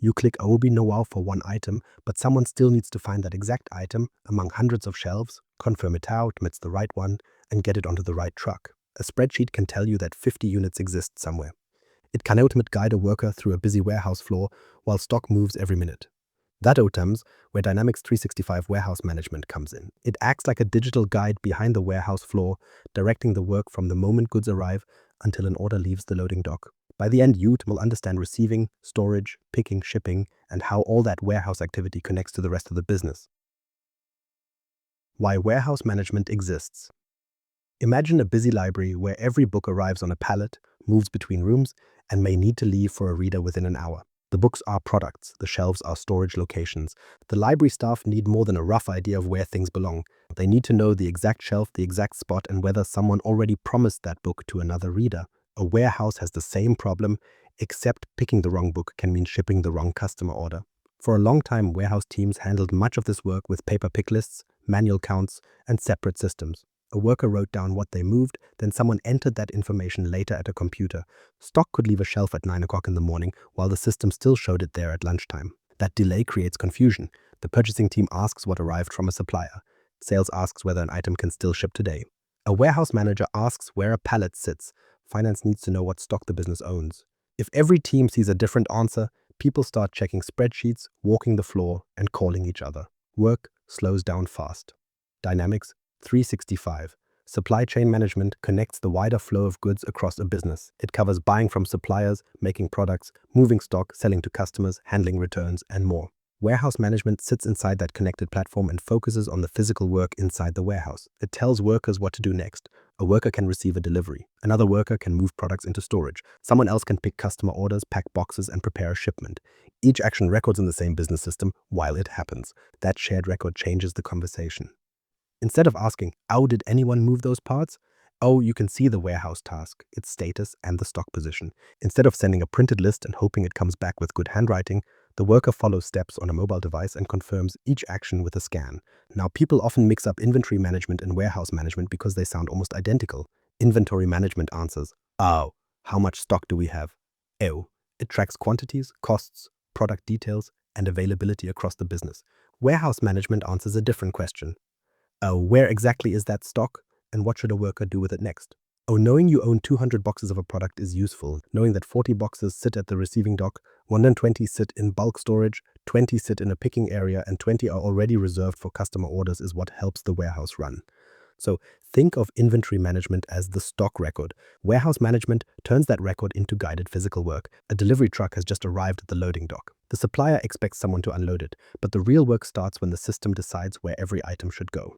You click Aobi no wow for one item, but someone still needs to find that exact item among hundreds of shelves, confirm it out, it's the right one, and get it onto the right truck. A spreadsheet can tell you that 50 units exist somewhere. It can ultimately guide a worker through a busy warehouse floor while stock moves every minute. That OTAMs where Dynamics 365 warehouse management comes in. It acts like a digital guide behind the warehouse floor, directing the work from the moment goods arrive until an order leaves the loading dock. By the end, you will understand receiving, storage, picking, shipping, and how all that warehouse activity connects to the rest of the business. Why warehouse management exists. Imagine a busy library where every book arrives on a pallet, moves between rooms, and may need to leave for a reader within an hour. The books are products, the shelves are storage locations. The library staff need more than a rough idea of where things belong. They need to know the exact shelf, the exact spot, and whether someone already promised that book to another reader. A warehouse has the same problem, except picking the wrong book can mean shipping the wrong customer order. For a long time, warehouse teams handled much of this work with paper pick lists, manual counts, and separate systems. A worker wrote down what they moved, then someone entered that information later at a computer. Stock could leave a shelf at 9 o'clock in the morning while the system still showed it there at lunchtime. That delay creates confusion. The purchasing team asks what arrived from a supplier. Sales asks whether an item can still ship today. A warehouse manager asks where a pallet sits. Finance needs to know what stock the business owns. If every team sees a different answer, people start checking spreadsheets, walking the floor, and calling each other. Work slows down fast. Dynamics 365. Supply chain management connects the wider flow of goods across a business. It covers buying from suppliers, making products, moving stock, selling to customers, handling returns, and more. Warehouse management sits inside that connected platform and focuses on the physical work inside the warehouse. It tells workers what to do next. A worker can receive a delivery. Another worker can move products into storage. Someone else can pick customer orders, pack boxes, and prepare a shipment. Each action records in the same business system while it happens. That shared record changes the conversation. Instead of asking, how did anyone move those parts? Oh, you can see the warehouse task, its status, and the stock position. Instead of sending a printed list and hoping it comes back with good handwriting, the worker follows steps on a mobile device and confirms each action with a scan. Now, people often mix up inventory management and warehouse management because they sound almost identical. Inventory management answers, oh, how much stock do we have? Oh, it tracks quantities, costs, product details, and availability across the business. Warehouse management answers a different question. Where exactly is that stock, and what should a worker do with it next? Oh, knowing you own 200 boxes of a product is useful. Knowing that 40 boxes sit at the receiving dock, 120 sit in bulk storage, 20 sit in a picking area, and 20 are already reserved for customer orders is what helps the warehouse run. So think of inventory management as the stock record. Warehouse management turns that record into guided physical work. A delivery truck has just arrived at the loading dock. The supplier expects someone to unload it, but the real work starts when the system decides where every item should go.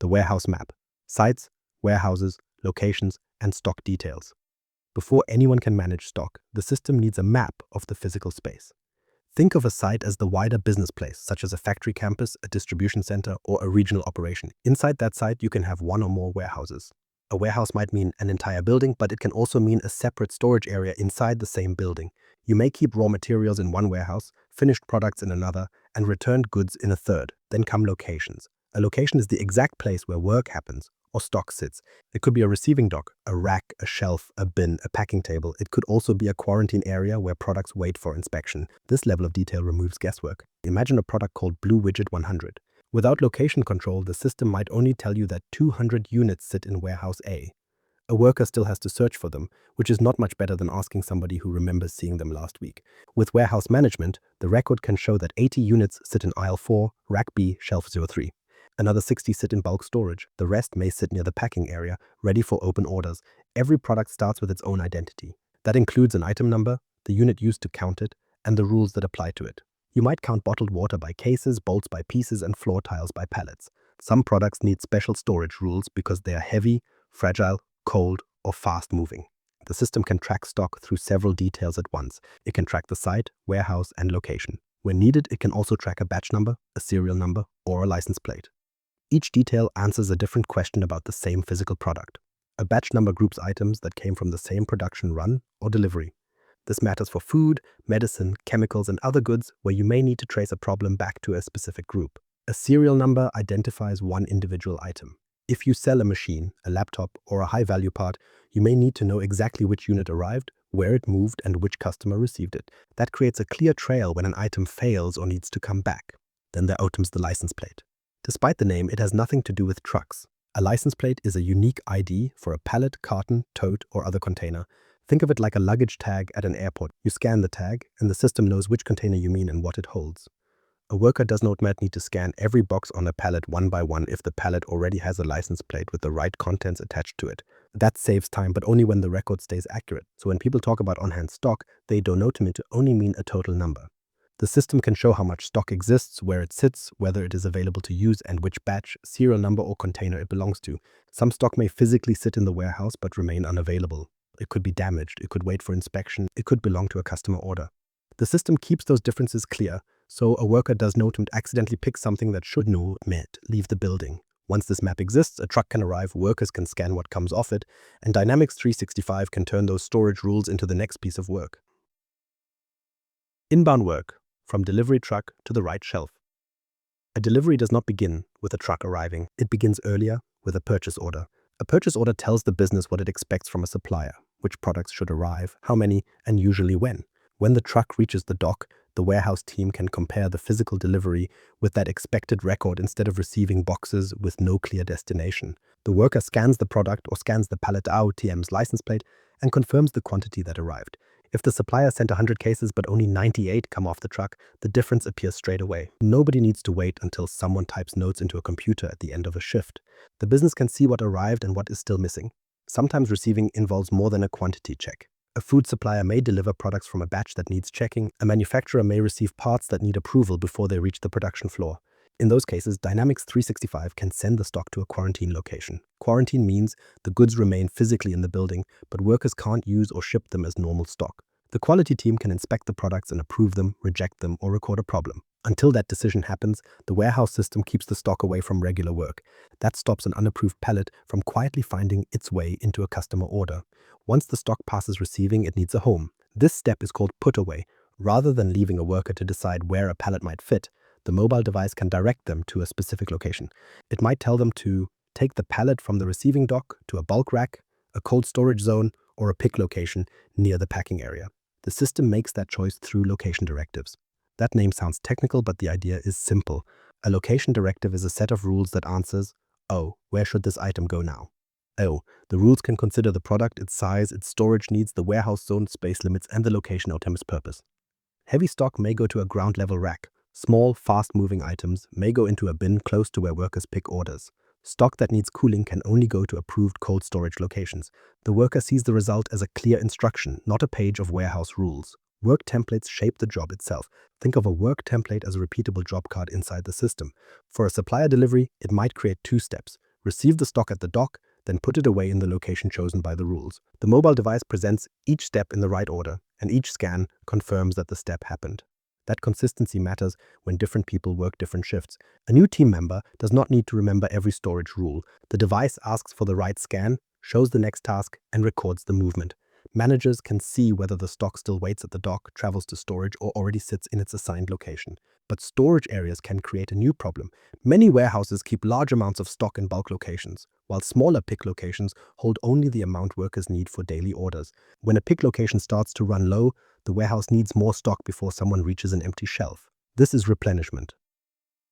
The warehouse map. Sites, warehouses, locations, and stock details. Before anyone can manage stock, the system needs a map of the physical space. Think of a site as the wider business place, such as a factory campus, a distribution center, or a regional operation. Inside that site, you can have one or more warehouses. A warehouse might mean an entire building, but it can also mean a separate storage area inside the same building. You may keep raw materials in one warehouse, finished products in another, and returned goods in a third. Then come locations. A location is the exact place where work happens or stock sits. It could be a receiving dock, a rack, a shelf, a bin, a packing table. It could also be a quarantine area where products wait for inspection. This level of detail removes guesswork. Imagine a product called Blue Widget 100. Without location control, the system might only tell you that 200 units sit in warehouse A. A worker still has to search for them, which is not much better than asking somebody who remembers seeing them last week. With warehouse management, the record can show that 80 units sit in aisle 4, rack B, shelf 03. Another 60 sit in bulk storage. The rest may sit near the packing area, ready for open orders. Every product starts with its own identity. That includes an item number, the unit used to count it, and the rules that apply to it. You might count bottled water by cases, bolts by pieces, and floor tiles by pallets. Some products need special storage rules because they are heavy, fragile, cold, or fast-moving. The system can track stock through several details at once. It can track the site, warehouse, and location. When needed, it can also track a batch number, a serial number, or a license plate. Each detail answers a different question about the same physical product. A batch number groups items that came from the same production run or delivery. This matters for food, medicine, chemicals, and other goods where you may need to trace a problem back to a specific group. A serial number identifies one individual item. If you sell a machine, a laptop, or a high-value part, you may need to know exactly which unit arrived, where it moved, and which customer received it. That creates a clear trail when an item fails or needs to come back. Then there items the license plate. Despite the name, it has nothing to do with trucks. A license plate is a unique ID for a pallet, carton, tote, or other container. Think of it like a luggage tag at an airport. You scan the tag, and the system knows which container you mean and what it holds. A worker does not need to scan every box on a pallet one by one if the pallet already has a license plate with the right contents attached to it. That saves time, but only when the record stays accurate. So when people talk about on-hand stock, they denote it to only mean a total number. The system can show how much stock exists, where it sits, whether it is available to use, and which batch, serial number, or container it belongs to. Some stock may physically sit in the warehouse but remain unavailable. It could be damaged, it could wait for inspection, it could belong to a customer order. The system keeps those differences clear, so a worker does not accidentally pick something that should leave the building. Once this map exists, a truck can arrive, workers can scan what comes off it, and Dynamics 365 can turn those storage rules into the next piece of work. Inbound work, from delivery truck to the right shelf. A delivery does not begin with a truck arriving. It begins earlier with a purchase order. A purchase order tells the business what it expects from a supplier, which products should arrive, how many, and usually when. When the truck reaches the dock, the warehouse team can compare the physical delivery with that expected record instead of receiving boxes with no clear destination. The worker scans the product or scans the pallet AUTM's license plate and confirms the quantity that arrived. If the supplier sent 100 cases but only 98 come off the truck, the difference appears straight away. Nobody needs to wait until someone types notes into a computer at the end of a shift. The business can see what arrived and what is still missing. Sometimes receiving involves more than a quantity check. A food supplier may deliver products from a batch that needs checking. A manufacturer may receive parts that need approval before they reach the production floor. In those cases, Dynamics 365 can send the stock to a quarantine location. Quarantine means the goods remain physically in the building, but workers can't use or ship them as normal stock. The quality team can inspect the products and approve them, reject them, or record a problem. Until that decision happens, the warehouse system keeps the stock away from regular work. That stops an unapproved pallet from quietly finding its way into a customer order. Once the stock passes receiving, it needs a home. This step is called put away. Rather than leaving a worker to decide where a pallet might fit, the mobile device can direct them to a specific location. It might tell them to take the pallet from the receiving dock to a bulk rack, a cold storage zone, or a pick location near the packing area. The system makes that choice through location directives. That name sounds technical, but the idea is simple. A location directive is a set of rules that answers, oh, where should this item go now? Oh, the rules can consider the product, its size, its storage needs, the warehouse zone, space limits, and the location item's purpose. Heavy stock may go to a ground-level rack. Small, fast-moving items may go into a bin close to where workers pick orders. Stock that needs cooling can only go to approved cold storage locations. The worker sees the result as a clear instruction, not a page of warehouse rules. Work templates shape the job itself. Think of a work template as a repeatable job card inside the system. For a supplier delivery, it might create 2 steps. Receive the stock at the dock, then put it away in the location chosen by the rules. The mobile device presents each step in the right order, and each scan confirms that the step happened. That consistency matters when different people work different shifts. A new team member does not need to remember every storage rule. The device asks for the right scan, shows the next task, and records the movement. Managers can see whether the stock still waits at the dock, travels to storage, or already sits in its assigned location. But storage areas can create a new problem. Many warehouses keep large amounts of stock in bulk locations, while smaller pick locations hold only the amount workers need for daily orders. When a pick location starts to run low, the warehouse needs more stock before someone reaches an empty shelf. This is replenishment.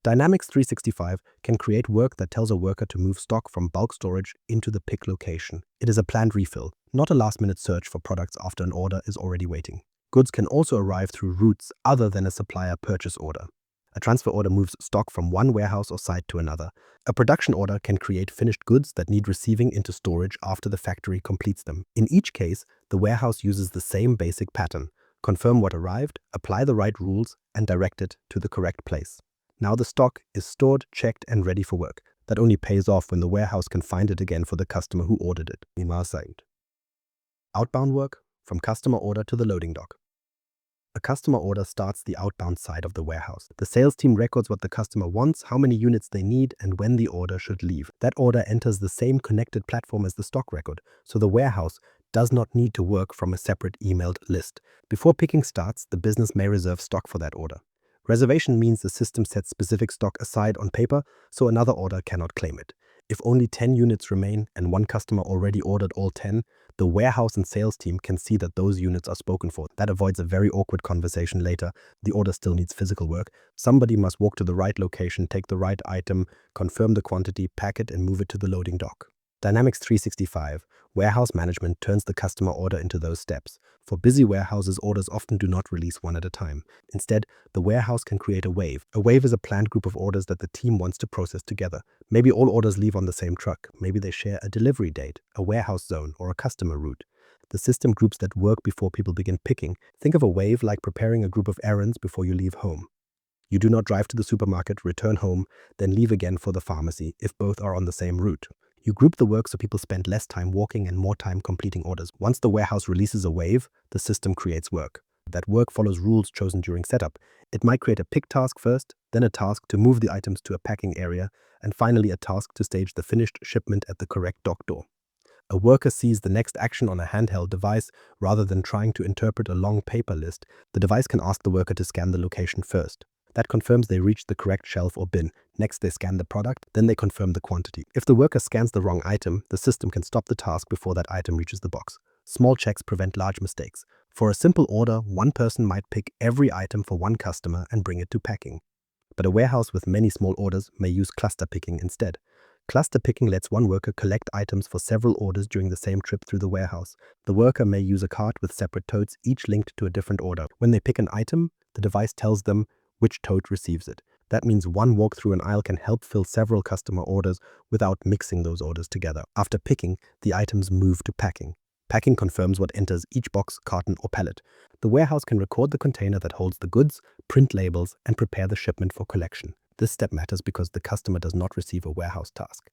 Dynamics 365 can create work that tells a worker to move stock from bulk storage into the pick location. It is a planned refill, not a last-minute search for products after an order is already waiting. Goods can also arrive through routes other than a supplier purchase order. A transfer order moves stock from one warehouse or site to another. A production order can create finished goods that need receiving into storage after the factory completes them. In each case, the warehouse uses the same basic pattern. Confirm what arrived, apply the right rules, and direct it to the correct place. Now the stock is stored, checked, and ready for work. That only pays off when the warehouse can find it again for the customer who ordered it. Outbound work, from customer order to the loading dock. A customer order starts the outbound side of the warehouse. The sales team records what the customer wants, how many units they need, and when the order should leave. That order enters the same connected platform as the stock record, so the warehouse does not need to work from a separate emailed list. Before picking starts, the business may reserve stock for that order. Reservation means the system sets specific stock aside on paper, so another order cannot claim it. If only 10 units remain and one customer already ordered all 10, The warehouse and sales team can see that those units are spoken for. That avoids a very awkward conversation later. The order still needs physical work. Somebody must walk to the right location, take the right item, confirm the quantity, pack it, and move it to the loading dock. Dynamics 365, warehouse management turns the customer order into those steps. For busy warehouses, orders often do not release one at a time. Instead, the warehouse can create a wave. A wave is a planned group of orders that the team wants to process together. Maybe all orders leave on the same truck. Maybe they share a delivery date, a warehouse zone, or a customer route. The system groups that work before people begin picking. Think of a wave like preparing a group of errands before you leave home. You do not drive to the supermarket, return home, then leave again for the pharmacy if both are on the same route. You group the work so people spend less time walking and more time completing orders. Once the warehouse releases a wave, the system creates work. That work follows rules chosen during setup. It might create a pick task first, then a task to move the items to a packing area, and finally a task to stage the finished shipment at the correct dock door. A worker sees the next action on a handheld device rather than trying to interpret a long paper list. The device can ask the worker to scan the location first. That confirms they reached the correct shelf or bin. Next, they scan the product, then they confirm the quantity. If the worker scans the wrong item, the system can stop the task before that item reaches the box. Small checks prevent large mistakes. For a simple order, one person might pick every item for one customer and bring it to packing. But a warehouse with many small orders may use cluster picking instead. Cluster picking lets one worker collect items for several orders during the same trip through the warehouse. The worker may use a cart with separate totes, each linked to a different order. When they pick an item, the device tells them which tote receives it. That means one walk through an aisle can help fill several customer orders without mixing those orders together. After picking, the items move to packing. Packing confirms what enters each box, carton, or pallet. The warehouse can record the container that holds the goods, print labels, and prepare the shipment for collection. This step matters because the customer does not receive a warehouse task.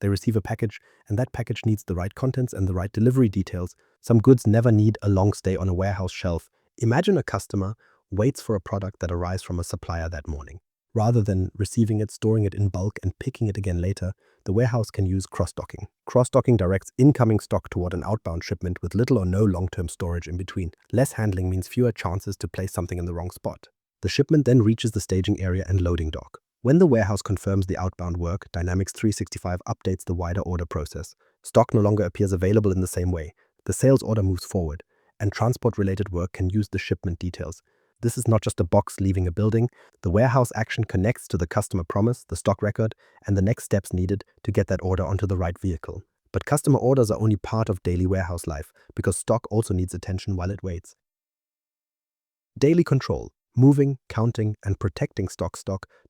They receive a package, and that package needs the right contents and the right delivery details. Some goods never need a long stay on a warehouse shelf. Imagine a customer waits for a product that arrives from a supplier that morning. Rather than receiving it, storing it in bulk, and picking it again later, the warehouse can use cross-docking. Cross-docking directs incoming stock toward an outbound shipment with little or no long-term storage in between. Less handling means fewer chances to place something in the wrong spot. The shipment then reaches the staging area and loading dock. When the warehouse confirms the outbound work, Dynamics 365 updates the wider order process. Stock no longer appears available in the same way. The sales order moves forward, and transport-related work can use the shipment details. This is not just a box leaving a building. The warehouse action connects to the customer promise, the stock record, and the next steps needed to get that order onto the right vehicle. But customer orders are only part of daily warehouse life because stock also needs attention while it waits. Daily control, moving, counting, and protecting stock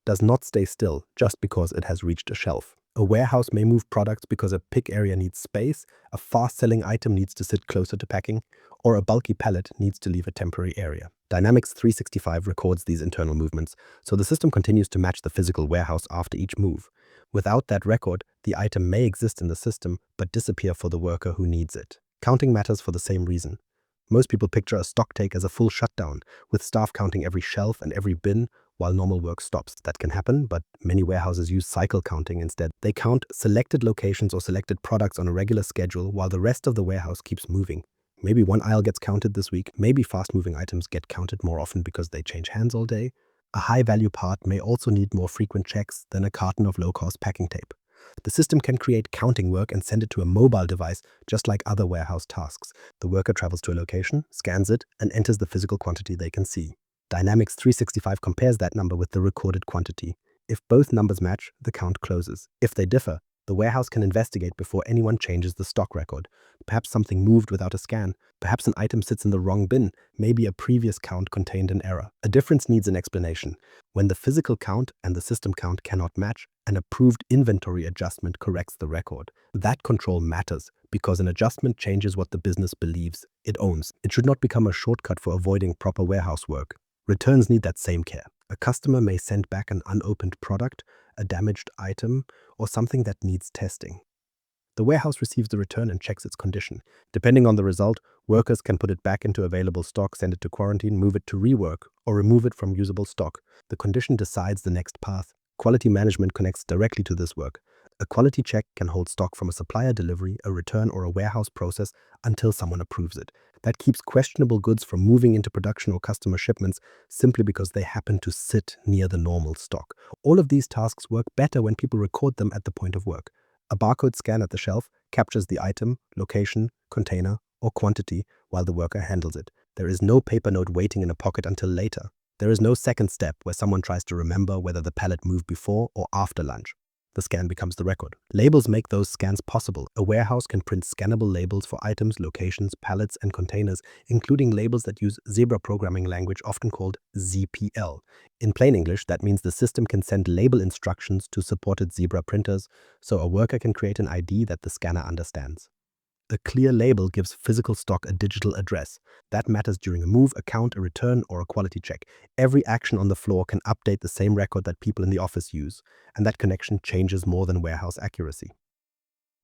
does not stay still just because it has reached a shelf. A warehouse may move products because a pick area needs space, a fast-selling item needs to sit closer to packing, or a bulky pallet needs to leave a temporary area. Dynamics 365 records these internal movements, so the system continues to match the physical warehouse after each move. Without that record, the item may exist in the system but disappear for the worker who needs it. Counting matters for the same reason. Most people picture a stock take as a full shutdown, with staff counting every shelf and every bin while normal work stops. That can happen, but many warehouses use cycle counting instead. They count selected locations or selected products on a regular schedule while the rest of the warehouse keeps moving. Maybe one aisle gets counted this week, maybe fast-moving items get counted more often because they change hands all day. A high-value part may also need more frequent checks than a carton of low-cost packing tape. The system can create counting work and send it to a mobile device, just like other warehouse tasks. The worker travels to a location, scans it, and enters the physical quantity they can see. Dynamics 365 compares that number with the recorded quantity. If both numbers match, the count closes. If they differ, the warehouse can investigate before anyone changes the stock record. Perhaps something moved without a scan. Perhaps an item sits in the wrong bin. Maybe a previous count contained an error. A difference needs an explanation. When the physical count and the system count cannot match, an approved inventory adjustment corrects the record. That control matters because an adjustment changes what the business believes it owns. It should not become a shortcut for avoiding proper warehouse work. Returns need that same care. A customer may send back an unopened product, a damaged item, or something that needs testing. The warehouse receives the return and checks its condition. Depending on the result, workers can put it back into available stock, send it to quarantine, move it to rework, or remove it from usable stock. The condition decides the next path. Quality management connects directly to this work. A quality check can hold stock from a supplier delivery, a return, or a warehouse process until someone approves it. That keeps questionable goods from moving into production or customer shipments simply because they happen to sit near the normal stock. All of these tasks work better when people record them at the point of work. A barcode scan at the shelf captures the item, location, container, or quantity while the worker handles it. There is no paper note waiting in a pocket until later. There is no second step where someone tries to remember whether the pallet moved before or after lunch. The scan becomes the record. Labels make those scans possible. A warehouse can print scannable labels for items, locations, pallets, and containers, including labels that use zebra programming language, often called ZPL. In plain English, that means the system can send label instructions to supported zebra printers, so a worker can create an ID that the scanner understands. A clear label gives physical stock a digital address. That matters during a move, a count, a return, or a quality check. Every action on the floor can update the same record that people in the office use, and that connection changes more than warehouse accuracy.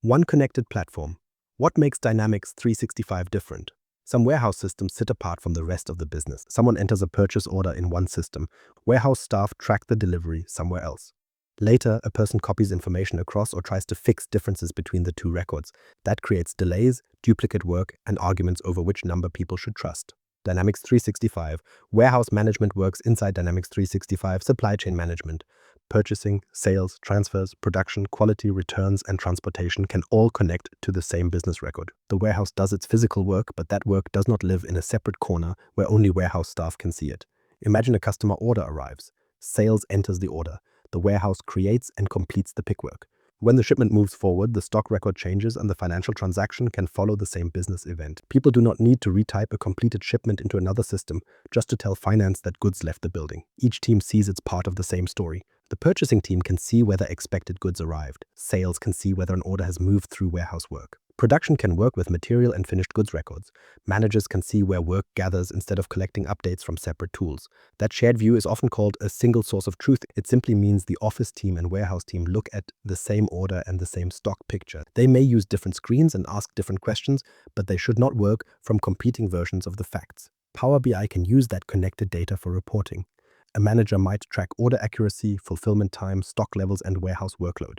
One connected platform. What makes Dynamics 365 different? Some warehouse systems sit apart from the rest of the business. Someone enters a purchase order in one system. Warehouse staff track the delivery somewhere else. Later, a person copies information across or tries to fix differences between the two records. That creates delays, duplicate work, and arguments over which number people should trust. Dynamics 365. Warehouse management works inside Dynamics 365. Supply chain management. Purchasing, sales, transfers, production, quality, returns, and transportation can all connect to the same business record. The warehouse does its physical work, but that work does not live in a separate corner where only warehouse staff can see it. Imagine a customer order arrives. Sales enters the order. The warehouse creates and completes the pickwork. When the shipment moves forward, the stock record changes and the financial transaction can follow the same business event. People do not need to retype a completed shipment into another system just to tell finance that goods left the building. Each team sees its part of the same story. The purchasing team can see whether expected goods arrived. Sales can see whether an order has moved through warehouse work. Production can work with material and finished goods records. Managers can see where work gathers instead of collecting updates from separate tools. That shared view is often called a single source of truth. It simply means the office team and warehouse team look at the same order and the same stock picture. They may use different screens and ask different questions, but they should not work from competing versions of the facts. Power BI can use that connected data for reporting. A manager might track order accuracy, fulfillment time, stock levels, and warehouse workload.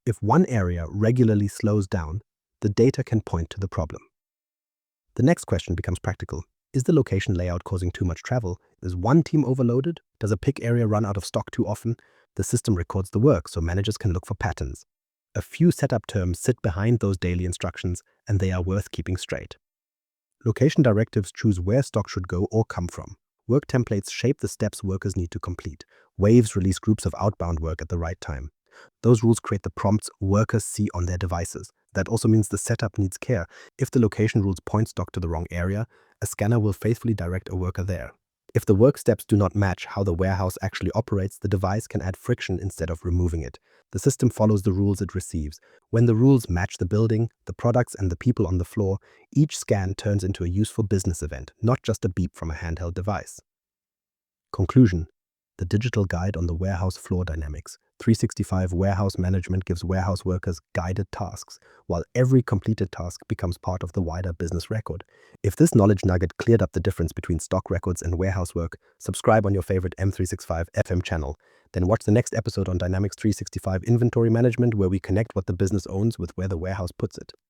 If one area regularly slows down, the data can point to the problem. The next question becomes practical. Is the location layout causing too much travel? Is one team overloaded? Does a pick area run out of stock too often? The system records the work so managers can look for patterns. A few setup terms sit behind those daily instructions, and they are worth keeping straight. Location directives choose where stock should go or come from. Work templates shape the steps workers need to complete. Waves release groups of outbound work at the right time. Those rules create the prompts workers see on their devices. That also means the setup needs care. If the location rules point stock to the wrong area, a scanner will faithfully direct a worker there. If the work steps do not match how the warehouse actually operates, the device can add friction instead of removing it. The system follows the rules it receives. When the rules match the building, the products, and the people on the floor, each scan turns into a useful business event, not just a beep from a handheld device. Conclusion: the digital guide on the warehouse floor dynamics. 365 Warehouse Management gives warehouse workers guided tasks, while every completed task becomes part of the wider business record. If this knowledge nugget cleared up the difference between stock records and warehouse work, subscribe on your favorite M365 FM channel. Then watch the next episode on Dynamics 365 Inventory Management, where we connect what the business owns with where the warehouse puts it.